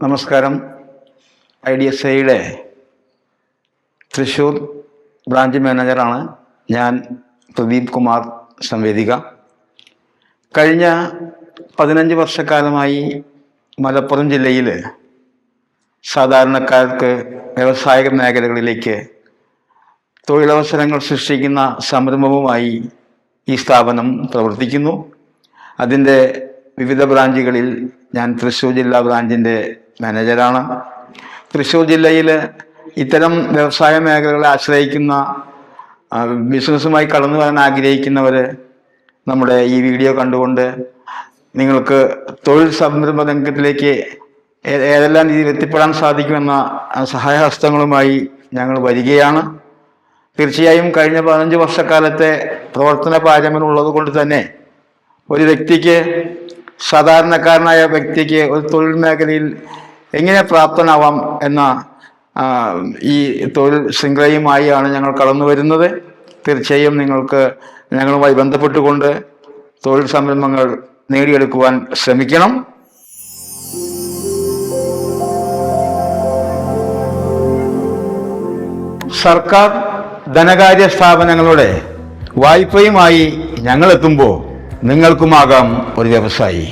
നമസ്കാരം. IDSIയുടെ തൃശ്ശൂർ ബ്രാഞ്ച് മാനേജറാണ് ഞാൻ, പ്രദീപ് കുമാർ സംവേദിക. കഴിഞ്ഞ 15 വർഷക്കാലമായി മലപ്പുറം ജില്ലയിൽ സാധാരണക്കാർക്ക് വ്യാവസായിക മേഖലകളിലേക്ക് തൊഴിലവസരങ്ങൾ സൃഷ്ടിക്കുന്ന സംരംഭവുമായി ഈ സ്ഥാപനം പ്രവർത്തിക്കുന്നു. അതിൻ്റെ വിവിധ ബ്രാഞ്ചുകളിൽ ഞാൻ തൃശ്ശൂർ ജില്ലാ ബ്രാഞ്ചിൻ്റെ മാനേജറാണ്. തൃശ്ശൂർ ജില്ലയിൽ ഇത്തരം വ്യവസായ മേഖലകളെ ആശ്രയിക്കുന്ന ബിസിനസ്സുമായി കടന്നു വരാൻ ആഗ്രഹിക്കുന്നവർ നമ്മുടെ ഈ വീഡിയോ കണ്ടുകൊണ്ട് നിങ്ങൾക്ക് തൊഴിൽ സംരംഭ രംഗത്തിലേക്ക് ഏതെല്ലാം രീതിയിൽ എത്തിപ്പെടാൻ സാധിക്കുമെന്ന സഹായഹസ്തങ്ങളുമായി ഞങ്ങൾ വരികയാണ്. തീർച്ചയായും കഴിഞ്ഞ 15 വർഷക്കാലത്തെ പ്രവർത്തന പാരമ്പര്യമുള്ളത് കൊണ്ട് തന്നെ ഒരു വ്യക്തിക്ക്, സാധാരണക്കാരനായ വ്യക്തിക്ക് ഒരു തൊഴിൽ മേഖലയിൽ എങ്ങനെ പ്രാപ്തനാവാം എന്ന ഈ തൊഴിൽ ശൃംഖലയുമായാണ് ഞങ്ങൾ കടന്നു വരുന്നത്. തീർച്ചയായും നിങ്ങൾക്ക് ഞങ്ങളുമായി ബന്ധപ്പെട്ടുകൊണ്ട് തൊഴിൽ സംരംഭങ്ങൾ നേടിയെടുക്കുവാൻ ശ്രമിക്കണം. സർക്കാർ ധനകാര്യ സ്ഥാപനങ്ങളുടെ വായ്പയുമായി ഞങ്ങളെത്തുമ്പോൾ നിങ്ങൾക്കുമാകാം ഒരു വ്യവസായി.